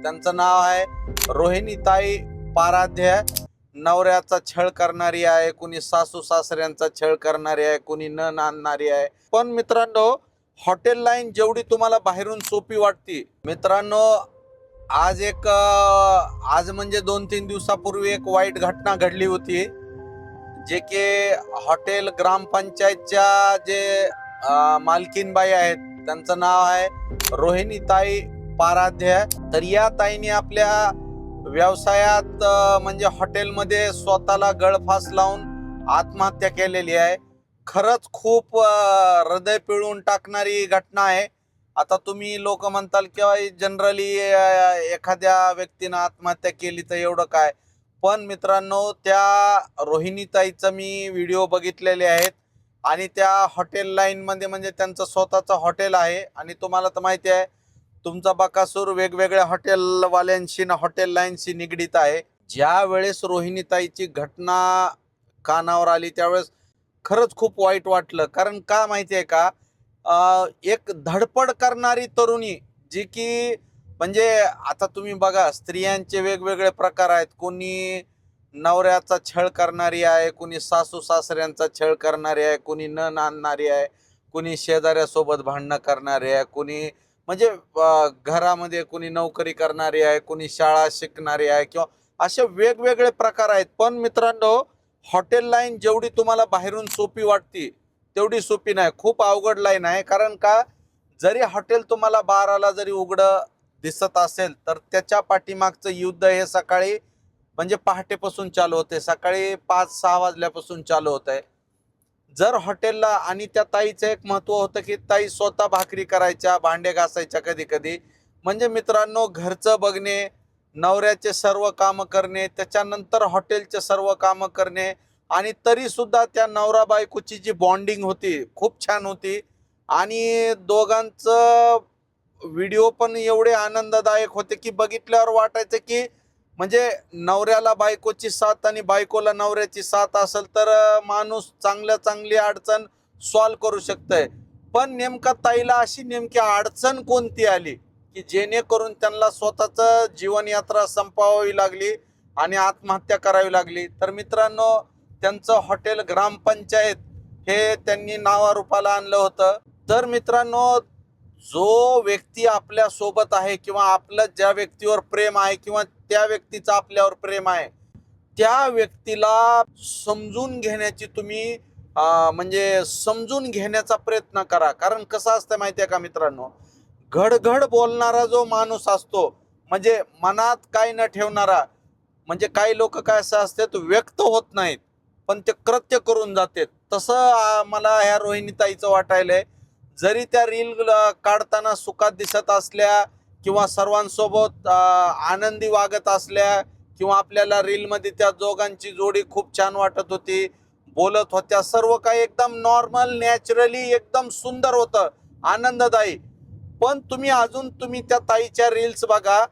त्यांचं नाव आहे रोहिणीताई पाराध्य. नवऱ्याचा छळ करणारी आहे, कुणी सासू सासऱ्यांचा छळ करणारी आहे, कुणी न आणणारी आहे. पण मित्रांनो, हॉटेल लाईन जेवढी तुम्हाला बाहेरून सोपी वाटते मित्रांनो, आज म्हणजे 2-3 दिवसापूर्वी एक वाईट घटना घडली होती, जे की हॉटेल ग्रामपंचायतच्या जे मालकीनबाई आहेत, त्यांचं नाव आहे रोहिणीताई पाराध्य. तर या ताईने आपल्या व्यवसायात म्हणजे हॉटेलमध्ये स्वतःला गळफास लावून आत्महत्या केलेली आहे. खरंच खूप हृदय पिळून टाकणारी घटना आहे. आता तुम्ही लोक म्हणताल किंवा जनरली एखाद्या व्यक्तीनं आत्महत्या केली तर एवढं काय, पण मित्रांनो, त्या रोहिणीताईचं मी व्हिडिओ बघितलेले आहेत आणि त्या हॉटेल लाईन मध्ये म्हणजे त्यांचं स्वतःचं हॉटेल आहे आणि तुम्हाला तर माहिती आहे तुमचा बकासूर वेगवेगळ्या हॉटेलवाल्यांशी ना हॉटेल लाईनशी निगडीत आहे. ज्या वेळेस रोहिणीताईची घटना कानावर आली त्यावेळेस खरंच खूप वाईट वाटलं. कारण का माहिती आहे का, एक धडपड करणारी तरुणी, जी की म्हणजे आता तुम्ही बघा, स्त्रियांचे वेगवेगळे प्रकार आहेत. कोणी नवऱ्याचा छळ करणारी आहे, कोणी सासू सासऱ्यांचा छळ करणारी आहे, कोणी न आणणारी आहे, कोणी शेजाऱ्यासोबत भांडणं करणारी आहे, कोणी म्हणजे घरामध्ये कोणी नोकरी करणारी आहे, कोणी शाळा शिकणारी आहे, किंवा असे वेगवेगळे प्रकार आहेत. पण मित्रांनो, हॉटेल लाईन जेवढी तुम्हाला बाहेरून सोपी वाटते तेवढी सोपी नाही, खूप अवघड लाईन आहे. कारण का, जरी हॉटेल तुम्हाला 12ला जरी उघडं दिसत असेल तर त्याच्या पाठीमागचं युद्ध हे सकाळी म्हणजे पहाटेपासून चालू होते, सकाळी 5-6 वाजल्यापासून चालू होत आहे. जर हॉटेलला, आणि त्या ताईचं एक महत्व होतं की ताई स्वतः भाकरी करायच्या, भांडे घासायच्या कधी कधी. म्हणजे मित्रांनो, घरचं बघणे, नवऱ्याचे सर्व कामं करणे, त्याच्यानंतर हॉटेलचे सर्व कामं करणे, आणि तरी सुद्धा त्या नवरा बायकोची जी बॉन्डिंग होती खूप छान होती. आणि दोघांचं व्हिडिओ पण एवढे आनंददायक होते की बघितल्यावर वाटायचं की म्हणजे नवऱ्याला बायकोची साथ आणि बायकोला नवऱ्याची साथ असेल तर माणूस चांगली अडचण सॉल्व्ह करू शकतंय. पण नेमका ताईला अशी नेमकी अडचण कोणती आली की जेणेकरून त्यांना स्वतःचं जीवनयात्रा संपवावी लागली आणि आत्महत्या करावी लागली? तर मित्रांनो, त्यांचं हॉटेल ग्रामपंचायत हे त्यांनी नावारूपाला आणलं होतं. तर मित्रांनो, जो व्यक्ती आपल्या सोबत आहे किंवा आपलं ज्या व्यक्तीवर प्रेम आहे किंवा त्या व्यक्तीचं आपल्यावर प्रेम आहे, त्या व्यक्तीला समजून घेण्याची तुम्ही म्हणजे समजून घेण्याचा प्रयत्न करा. कारण कसं असतं माहिती आहे का मित्रांनो, घडघड बोलणारा जो माणूस असतो, म्हणजे मनात काय न ठेवणारा, म्हणजे काही लोक काय असं असतात, व्यक्त होत नाहीत पण ते कृत्य करून जातात. तसं मला ह्या रोहिणीताईचं वाटायलंय. जरी त्या रील काढताना सुखात दिसत असल्या किंवा सर्वांसोबत आनंदी वागत असल्या, किंवा आपल्याला रीलमध्ये त्या दोघांची जोडी खूप छान वाटत होती, बोलत होत्या, सर्व काही एकदम नॉर्मल नॅचरली एकदम सुंदर होतं, आनंददायी. पण तुम्ही त्या ताईच्या रील्स बघा,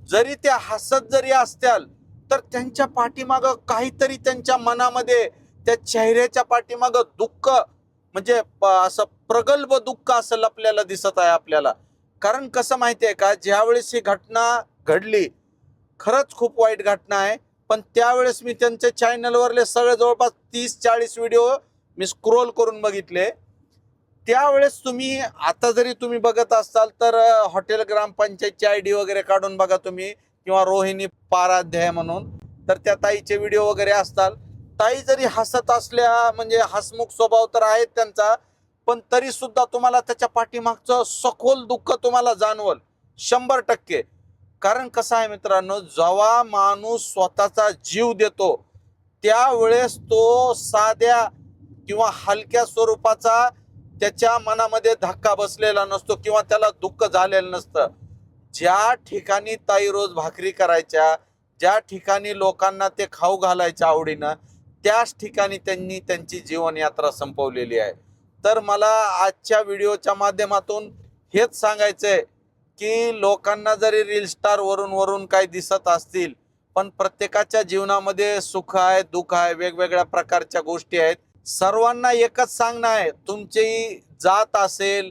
जरी त्या हसत जरी असत्याल तर त्यांच्या पाठीमागं काहीतरी, त्यांच्या मनामध्ये त्या चेहऱ्याच्या पाठीमागं दुःख, म्हणजे असं प्रगल्भ दुःख असं आपल्याला दिसत आहे आपल्याला. कारण कसं माहितीये का, ज्यावेळेस ही घटना घडली, खरंच खूप वाईट घटना आहे, पण त्यावेळेस मी त्यांच्या चॅनलवरले सगळे जवळपास 30-40 व्हिडिओ मी स्क्रोल करून बघितले. त्यावेळेस तुम्ही आता जरी तुम्ही बघत असाल तर हॉटेल ग्रामपंचायतची आयडी वगैरे काढून बघा तुम्ही, किंवा रोहिणी पाराध्याय म्हणून, तर त्या ताईचे व्हिडिओ वगैरे असतात. ताई जरी हसत असल्या, म्हणजे हसमुख स्वभाव तर आहेत त्यांचा, पण तरी सुद्धा तुम्हाला त्याच्या पाठीमागचं सखोल दुःख तुम्हाला जाणवल 100%. कारण कसं आहे मित्रांनो, जेव्हा माणूस स्वतःचा जीव देतो त्यावेळेस तो साध्या किंवा हलक्या स्वरूपाचा त्याच्या मनामध्ये धक्का बसलेला नसतो किंवा त्याला दुःख झालेलं नसतं. ज्या ठिकाणी ताई रोज भाकरी करायच्या, ज्या ठिकाणी लोकांना ते खाऊ घालायच्या आवडीनं, त्याच ठिकाणी त्यांनी त्यांची जीवनयात्रा संपवलेली आहे. तर मला आजच्या व्हिडिओच्या माध्यमातून हेच सांगायचंय की लोकांना जरी रील स्टार वरून काही दिसत असतील, पण प्रत्येकाच्या जीवनामध्ये सुख आहे, दुःख आहे, वेगवेगळ्या प्रकारच्या गोष्टी आहेत. सर्वांना एकच सांगणं आहे, तुमची जात असेल,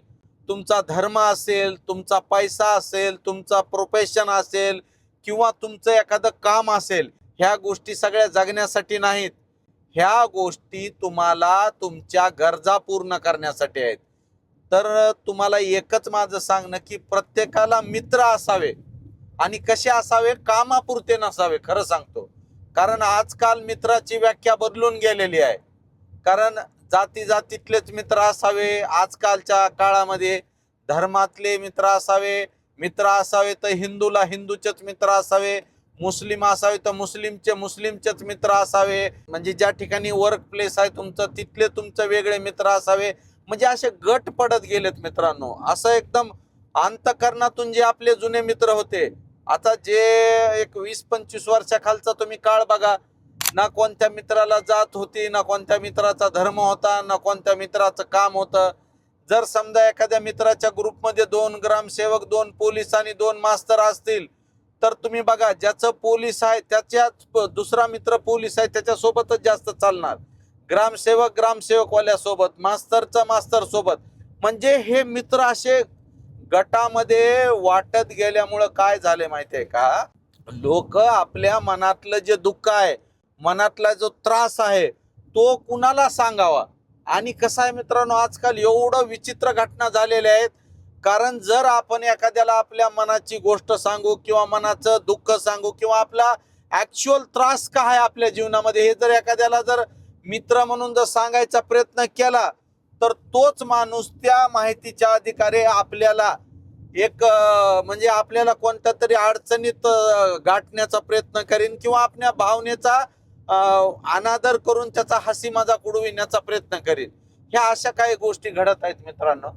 तुमचा धर्म असेल, तुमचा पैसा असेल, तुमचा प्रोफेशन असेल किंवा तुमचं एखादं काम असेल, ह्या गोष्टी सगळ्या जगण्यासाठी नाहीत. ह्या गोष्टी तुम्हाला तुमच्या गरजा पूर्ण करण्यासाठी आहेत. तर तुम्हाला एकच माझं सांगणं की प्रत्येकाला मित्र असावे आणि कसे असावे, कामापुरते नसावे. खरं सांगतो, कारण आजकाल मित्राची व्याख्या बदलून गेलेली आहे. कारण जाती जातीतलेच मित्र असावे, आजकालच्या काळामध्ये धर्मातले मित्र असावे तर हिंदूला हिंदूचेच मित्र असावे, मुस्लिम असावे तर मुस्लिमचेच मित्र असावे, म्हणजे ज्या ठिकाणी वर्क प्लेस आहे तुमचं तिथले तुमचे वेगळे मित्र असावे. म्हणजे असे गट पडत गेलेत मित्रांनो. असं एकदम अंतकरणातून जे आपले जुने मित्र होते, आता जे एक 20-25 वर्षाखालचा तुम्ही काळ बघा, ना कोणत्या मित्राला जात होती, ना कोणत्या मित्राचा धर्म होता, ना कोणत्या मित्राचं काम होतं. जर समजा एखाद्या मित्राच्या ग्रुपमध्ये 2 ग्रामसेवक, 2 पोलीस आणि 2 मास्तर असतील, तर तुम्ही बघा, ज्याचं पोलीस आहे त्याच्याच दुसरा मित्र पोलीस आहे त्याच्यासोबतच जास्त चालणार, ग्रामसेवकवाल्यासोबत, मास्तर सोबत. म्हणजे हे मित्र असे गटामध्ये वाटत गेल्यामुळं काय झाले माहितीये का, लोक आपल्या मनातलं जे दुःख आहे, मनातला जो त्रास आहे, तो कुणाला सांगावा. आणि कसं आहे मित्रांनो, आजकाल एवढं विचित्र घटना झालेल्या आहेत. कारण जर आपण एखाद्याला आपल्या मनाची गोष्ट सांगू किंवा मनाचं दुःख सांगू किंवा आपला ऍक्च्युअल त्रास काय आहे आपल्या जीवनामध्ये, हे जर एखाद्याला जर मित्र म्हणून जर सांगायचा प्रयत्न केला, तर तोच माणूस त्या माहितीच्या अधिकारी आपल्याला म्हणजे आपल्याला कोणत्या तरी अडचणीत गाठण्याचा प्रयत्न करीन किंवा आपल्या भावनेचा अनादर करून त्याचा हसी मजाक उडविण्याचा प्रयत्न करीन. ह्या अशा काही गोष्टी घडत आहेत मित्रांनो.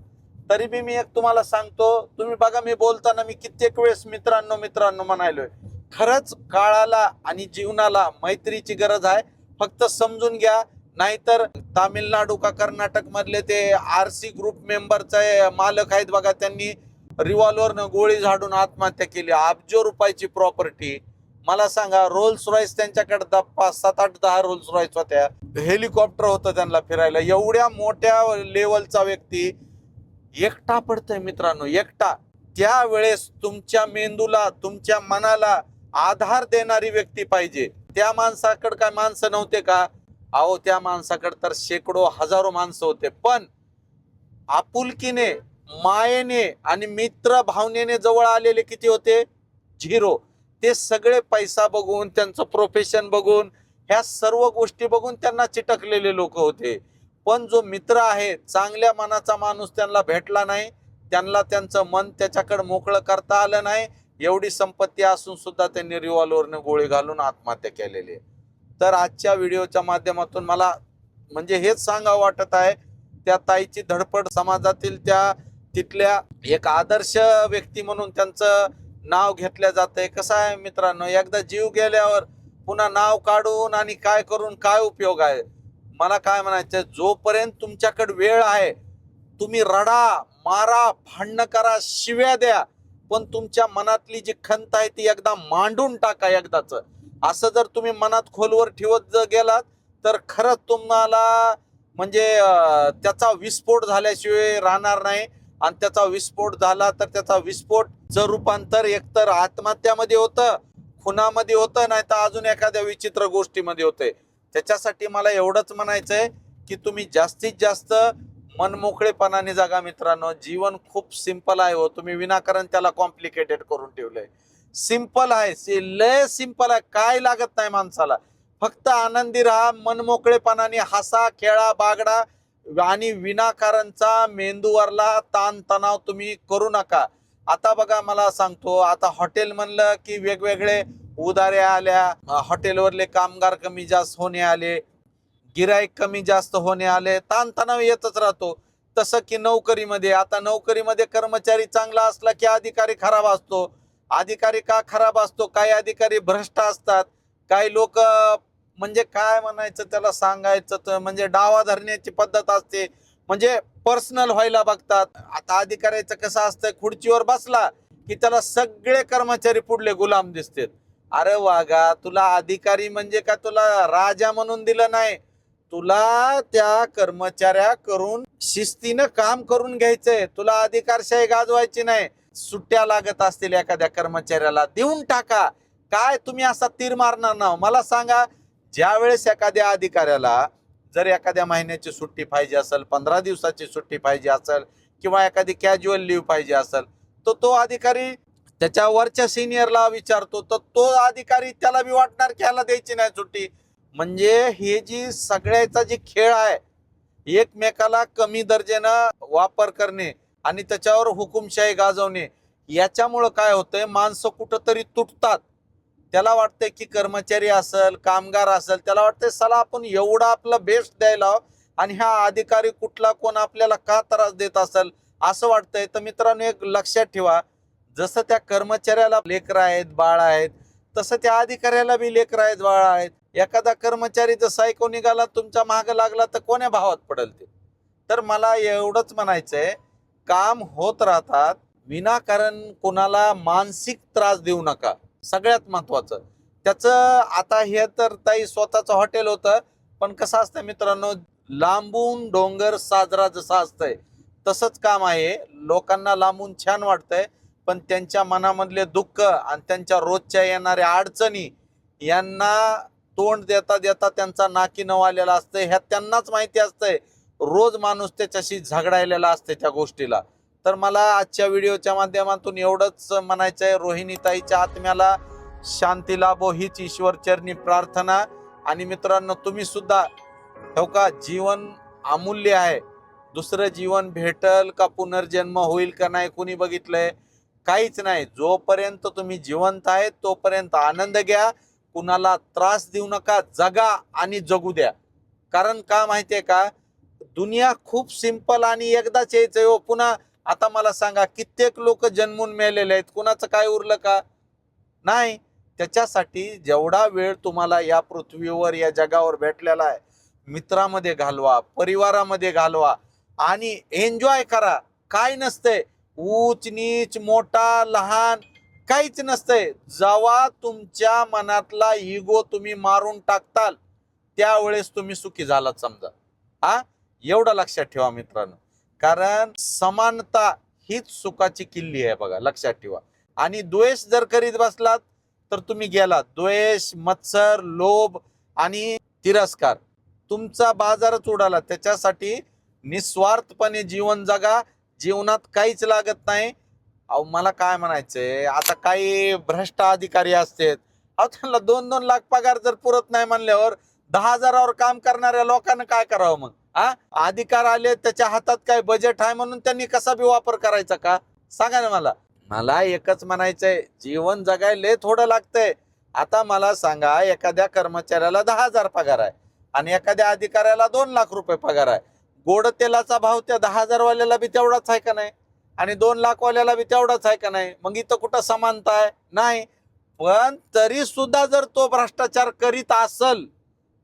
तरी बी मी एक तुम्हाला सांगतो, तुम्ही बघा, मी बोलताना मी कित्येक वेळेस मित्रांनो म्हणालोय. खरंच काळाला आणि जीवनाला मैत्रीची गरज आहे. फक्त समजून घ्या. नाहीतर तामिळनाडू का कर्नाटक मधले ते RC ग्रुप मेंबरचे मालक आहेत बघा, त्यांनी रिव्हॉल्वरनं गोळी झाडून आत्महत्या केली. अब्जो रुपयाची प्रॉपर्टी. मला सांगा, रोल्स रॉयस त्यांच्याकडे 5, 7, 8, 10 रोल्स रॉयस होत्या, हेलिकॉप्टर होतं त्यांना फिरायला. एवढ्या मोठ्या लेवलचा व्यक्ती एकटा पडतोय मित्रांनो, एकटा. त्यावेळेस तुमच्या मेंदूला, तुमच्या मनाला आधार देणारी व्यक्ती पाहिजे. त्या माणसाकडे काय माणसं नव्हते का? अहो, त्या माणसाकडे तर शेकडो हजारो माणसं होते, पण आपुलकीने, मायेने आणि मित्र भावनेने जवळ आलेले किती होते? 0. ते सगळे पैसा बघून, त्यांचं प्रोफेशन बघून, ह्या सर्व गोष्टी बघून त्यांना चिटकलेले लोक होते. पण जो मित्र आहे, चांगल्या मनाचा माणूस त्यांना भेटला नाही, त्यांना त्यांचं मन त्याच्याकडे मोकळं करता आलं नाही. एवढी संपत्ती असून सुद्धा त्यांनी रिव्हॉल्वरने गोळी घालून आत्महत्या केलेली आहे. तर आजच्या व्हिडिओच्या माध्यमातून मला म्हणजे हेच सांगावं वाटत आहे, त्या ताईची धडपड, समाजातील त्या तिथल्या एक आदर्श व्यक्ती म्हणून त्यांचं नाव घेतलं जातंय. कसं आहे मित्रांनो, एकदा जीव गेल्यावर पुन्हा नाव काढून आणि काय करून काय उपयोग आहे? मला काय म्हणायचं, जोपर्यंत तुमच्याकडे वेळ आहे, तुम्ही रडा, मारा, भांडणं करा, शिव्या द्या, पण तुमच्या मनातली जी खंत आहे ती एकदा मांडून टाका एकदाच. असं जर तुम्ही मनात खोलवर ठेवत जर गेलात, तर खरंच तुम्हाला म्हणजे त्याचा विस्फोट झाल्याशिवाय राहणार नाही. आणि त्याचा विस्फोट झाला तर त्याचा विस्फोटचं रूपांतर एकतर आत्महत्यामध्ये होतं, खुनामध्ये होतं, नाही तर अजून एखाद्या विचित्र गोष्टीमध्ये होतंय. त्याच्यासाठी मला एवढंच म्हणायचंय की तुम्ही जास्तीत जास्त मनमोकळेपणाने जगा मित्रांनो. जीवन खूप सिंपल आहे हो, तुम्ही विनाकारण त्याला कॉम्प्लिकेटेड करून ठेवलंय. सिंपल आहे, लय सिंपल आहे, काय लागत नाही माणसाला. फक्त आनंदी राहा, मनमोकळेपणाने हसा, खेळा, बागडा आणि विनाकारणचा मेंदूवरला ताण तणाव तुम्ही करू नका. आता बघा, मला सांगतो, आता हॉटेल म्हणलं की वेगवेगळे उधाऱ्या आल्या, हॉटेलवरले कामगार कमी जास्त होणे आले, गिराईक कमी जास्त होणे आले, ताणतणाव येतच राहतो. तसं की नोकरीमध्ये, आता नोकरीमध्ये कर्मचारी चांगला असला की अधिकारी खराब असतो. अधिकारी का खराब असतो? काही अधिकारी भ्रष्ट असतात, काही लोक म्हणजे काय म्हणायचं त्याला, सांगायचं तर म्हणजे डावा धरण्याची पद्धत असते, म्हणजे पर्सनल व्हायला बघतात. आता अधिकाऱ्याचं कसं असतं, खुर्चीवर बसला की त्याला सगळे कर्मचारी पुढले गुलाम दिसतात. अरे वागा, तुला अधिकारी म्हणजे का तुला राजा म्हणून दिलं नाही, तुला त्या कर्मचाऱ्या करून शिस्तीनं काम करून घ्यायचंय, तुला अधिकारशाही गाजवायची नाही. सुट्ट्या लागत असतील एखाद्या कर्मचाऱ्याला देऊन टाका. काय तुम्ही असा तीर मारणार ना? मला सांगा, ज्या वेळेस एखाद्या अधिकाऱ्याला जर एखाद्या महिन्याची सुट्टी पाहिजे असेल, 15 दिवसाची सुट्टी पाहिजे असेल किंवा एखादी कॅज्युअल लीव्ह पाहिजे असेल, तर तो अधिकारी त्याच्या वरच्या सिनियरला विचारतो, तर तो अधिकारी त्याला बी वाटणार की ह्याला द्यायची नाही सुट्टी. म्हणजे हे जी सगळ्याचा जी खेळ आहे, एकमेकाला कमी दर्जानं वापर करणे आणि त्याच्यावर हुकुमशाही गाजवणे, याच्यामुळं काय होतंय, माणसं कुठंतरी तुटतात. त्याला वाटतंय की कर्मचारी असेल, कामगार असेल, त्याला वाटतंय चला आपण एवढा आपला बेस्ट द्यायला आणि हा अधिकारी कुठला कोण आपल्याला का त्रास देत असेल असं वाटतंय. तर मित्रांनो, एक लक्षात ठेवा, जसं त्या कर्मचाऱ्याला लेकरं आहेत, बाळ आहेत, तसं त्या अधिकाऱ्याला बी लेकरं आहेत, बाळ आहेत. एखादा कर्मचारी जर सायको निघाला, तुमच्या मागं लागला, तर कोण्या भावात पडेल ते? तर मला एवढंच म्हणायचंय, काम होत राहतात, विनाकारण कोणाला मानसिक त्रास देऊ नका. सगळ्यात महत्वाचं त्याचं. आता हे तर ताई स्वतःचं हॉटेल होतं, पण कसं असतं मित्रांनो, लांबून डोंगर साजरा जसा असतंय तसंच काम आहे. लोकांना लांबून छान वाटतंय, पण त्यांच्या मनामधले दुःख आणि त्यांच्या रोजच्या येणाऱ्या अडचणी यांना तोंड देता देता त्यांचा नाकी नऊ आलेला असतंय. ह्या त्यांनाच माहिती असतंय. रोज माणूस त्याच्याशी झगडायलेला असते त्या गोष्टीला. तर मला आजच्या व्हिडिओच्या माध्यमातून एवढंच म्हणायचंय, रोहिणीताईच्या आत्म्याला शांती लाभो हीच ईश्वरचरणी प्रार्थना. आणि मित्रांनो, तुम्ही सुद्धा हो का, जीवन अमूल्य आहे. दुसरं जीवन भेटल का, पुनर्जन्म होईल का नाही, कुणी बघितलंय? काहीच नाही. जोपर्यंत तुम्ही जिवंत आहे तोपर्यंत आनंद घ्या, कुणाला त्रास देऊ नका, जगा आणि जगू द्या. कारण का माहितीये का, दुनिया खूप सिंपल आणि एकदाच यायचंय हो. पुन्हा आता मला सांगा, कित्येक लोक जन्मून मेलेले आहेत, कुणाचं काय उरलं का? नाही. त्याच्यासाठी जेवढा वेळ तुम्हाला या पृथ्वीवर, या जगावर भेटलेला आहे, मित्रामध्ये घालवा, परिवारामध्ये घालवा आणि एन्जॉय करा. काय नसतंय ऊच नीच, मोठा लहान, काहीच नसतंय. जेव्हा तुमच्या मनातला इगो तुम्ही मारून टाकताल, त्यावेळेस तुम्ही सुखी झालात समजा. हा, एवढं लक्षात ठेवा मित्रांनो. कारण समानता हीच सुखाची किल्ली आहे बघा, लक्षात ठेवा. आणि द्वेष जर करीत बसलात तर तुम्ही गेलात. द्वेष, मत्सर, लोभ आणि तिरस्कार तुमचा बाजारच उडाला. त्याच्यासाठी निस्वार्थपणे जीवन जगा. जीवनात काहीच लागत नाही. अहो, मला काय म्हणायचंय, आता काही भ्रष्ट अधिकारी असतात, अहो त्यांना 2-2 लाख पगार जर पुरत नाही म्हणल्यावर 10,000वर काम करणाऱ्या लोकांना काय करावं मग? अधिकार आले, त्याच्या हातात काय बजेट आहे म्हणून त्यांनी कसा बी वापर करायचा का? सांगा ना मला. मला एकच म्हणायचंय, जीवन जगायला थोडं लागतंय. आता मला सांगा, एखाद्या कर्मचाऱ्याला 10,000 पगार आहे आणि एखाद्या अधिकाऱ्याला 2 लाख रुपये पगार आहे. गोड तेलाचा भाव त्या 10,000 वाल्याला बी तेवढाच आहे का नाही? आणि 2 लाख वाल्याला बी तेवढाच आहे का नाही? मग इथं कुठं समानता आहे? नाही. पण तरी सुद्धा जर तो भ्रष्टाचार करीत असल,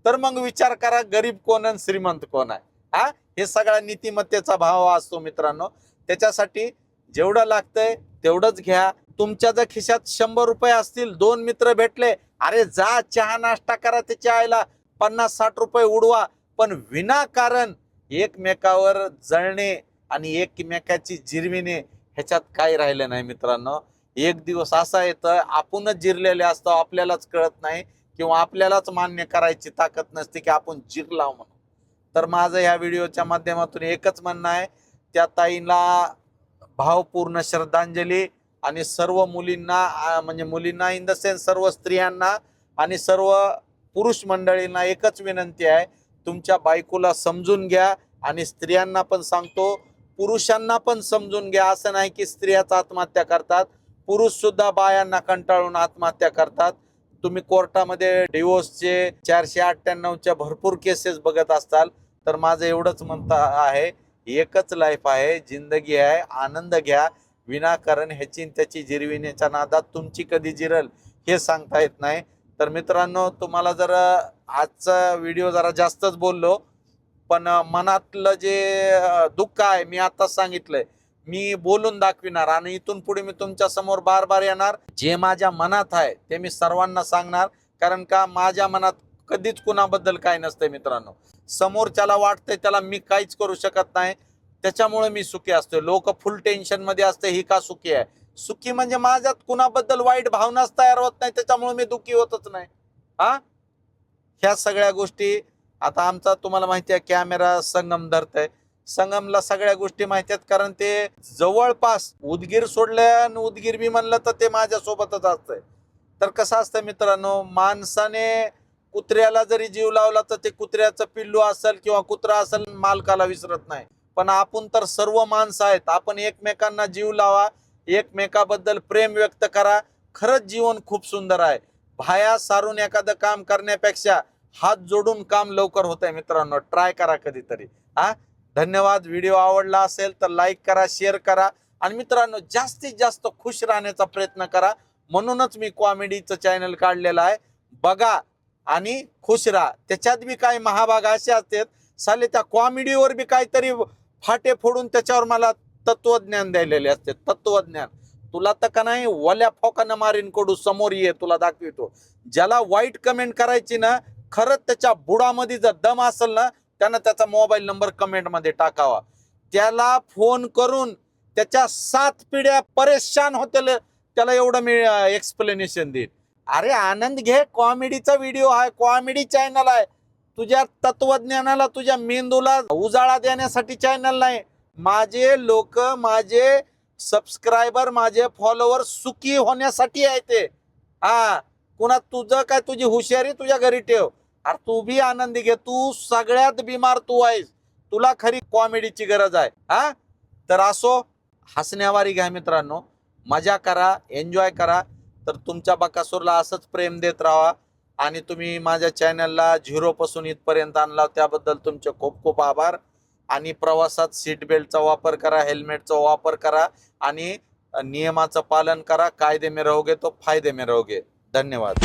तर मग विचार करा, गरीब कोण आणि श्रीमंत कोण आहे. हे सगळा नीतिमत्तेचा भाव असतो मित्रांनो. त्याच्यासाठी जेवढं लागतंय तेवढंच घ्या. तुमच्या जर खिशात 100 रुपये असतील, 2 मित्र भेटले, अरे जा चहा नाश्ता करा, त्याच्या आईला 50-60 रुपये उडवा. पण विनाकारण एकमेकावर जळणे आणि एकमेकाची जिरविणे, ह्याच्यात काही राहिलं नाही मित्रांनो. एक दिवस असा येतं, आपणच जिरलेले असतो, आपल्यालाच कळत नाही किंवा आपल्यालाच मान्य करायची ताकद नसते की आपण जिरलाव म्हणून. तर माझं ह्या व्हिडिओच्या माध्यमातून एकच म्हणणं आहे, त्या ताईला भावपूर्ण श्रद्धांजली. आणि सर्व मुलींना, म्हणजे मुलींना इन द सेन्स सर्व स्त्रियांना आणि सर्व पुरुष मंडळींना एकच विनंती आहे, तुमच्या बायकोला समजून घ्या. आणि स्त्रियांना पण सांगतो, पुरुषांना पण समजून घ्या. असं नाही की स्त्रियाच आत्महत्या करतात, पुरुष सुद्धा बायांना कंटाळून आत्महत्या करतात. तुम्ही कोर्टामध्ये डिवोर्सचे 498च्या भरपूर केसेस बघत असताल. तर माझं एवढंच म्हणतं आहे, एकच लाईफ आहे, जिंदगी आहे, आनंद घ्या. विनाकारण ह्याची त्याची जिरविण्याच्या नादात तुमची कधी जिरल हे सांगता येत नाही. तर मित्रांनो, तुम्हाला जर आजचा व्हिडिओ जरा जास्तच बोललो, पण मनातलं जे दुःख आहे मी आताच सांगितलंय, मी बोलून दाखविणार आणि इथून पुढे मी तुमच्या समोर बार बार येणार. जे माझ्या मनात आहे ते मी सर्वांना सांगणार. कारण का, माझ्या मनात कधीच कुणाबद्दल काय नसतंय मित्रांनो. समोरच्याला वाटतंय त्याला मी काहीच करू शकत नाही, त्याच्यामुळे मी सुखी असतोय. लोक फुल टेन्शन मध्ये असते, ही का सुखी आहे? सुखी म्हणजे माझ्यात कुणाबद्दल वाईट भावनाच तयार होत नाही, त्याच्यामुळे मी दुःखी होतच नाही. हा, ह्या सगळ्या गोष्टी आता आमचा तुम्हाला माहिती आहे कॅमेरा संगम धरतय, संगमला सगळ्या गोष्टी माहिती आहेत, कारण ते जवळपास उदगीर सोडल्या आणि उदगीर बी म्हणलं तर ते माझ्या सोबतच असतंय. तर कसं असतं मित्रांनो, माणसाने कुत्र्याला जरी जीव लावला तर ते कुत्र्याचं पिल्लू असेल किंवा कुत्रा असेल मालकाला विसरत नाही. पण आपण तर सर्व माणसं आहेत, आपण एकमेकांना जीव लावा, एकमेकाबद्दल प्रेम व्यक्त करा. खरंच जीवन खूप सुंदर आहे. भाया सारून एखादं काम करण्यापेक्षा हात जोडून काम लवकर होत आहे. मित्रांनो ट्राय करा कधीतरी. हा, धन्यवाद. व्हिडिओ आवडला असेल तर लाईक करा, शेअर करा आणि मित्रांनो जास्तीत जास्त खुश राहण्याचा प्रयत्न करा. म्हणूनच मी कॉमेडीचं चॅनल काढलेलं आहे. बघा आणि खुश राहा. त्याच्यात बी काही महाभाग असे असतात, साले त्या कॉमेडीवर बी काहीतरी फाटे फोडून त्याच्यावर मला तत्वज्ञान द्यायलेले असते. तत्वज्ञान तुला तर का नाही वल्या फोकानं मारीन कडू, समोर ये तुला दाखवितो. ज्याला वाईट कमेंट करायची ना, खरंच त्याच्या बुडामध्ये जर दम असेल ना, त्यानं त्याचा मोबाईल नंबर कमेंट मध्ये टाकावा. त्याला फोन करून त्याच्या 7 पिढ्या परेशान होतील, त्याला एवढं मी एक्सप्लेनेशन देईन. अरे आनंद घे, कॉमेडीचा व्हिडिओ आहे, कॉमेडी चॅनल आहे. तुझ्या तत्वज्ञानाला, तुझ्या मेंदूला उजाळा देण्यासाठी चॅनल नाही. माझे लोक, माझे सबस्क्रायबर, माझे फॉलोअर सुखी होण्यासाठी आहे ते. हा, कुणा तुझं काय, तुझी हुशारी तुझ्या घरी ठेव. अरे तू बी आनंदी घे, तू सगळ्यात बिमार तू आहेस, तुला खरी कॉमेडीची गरज आहे. हा, तर असो, हसण्यावारी घ्या मित्रांनो, मजा करा, एन्जॉय करा. तर तुमच्या बकासूरला असंच प्रेम देत राहा आणि तुम्ही माझ्या चॅनलला 0 पासून इथपर्यंत आणला, त्याबद्दल तुमचे खूप खूप आभार. आणि प्रवासात सीट बेल्टचा वापर करा, हेल्मेटचा वापर करा आणि नियमाचं पालन करा. कायदे में रहोगे तो फायदे में रहोगे. धन्यवाद.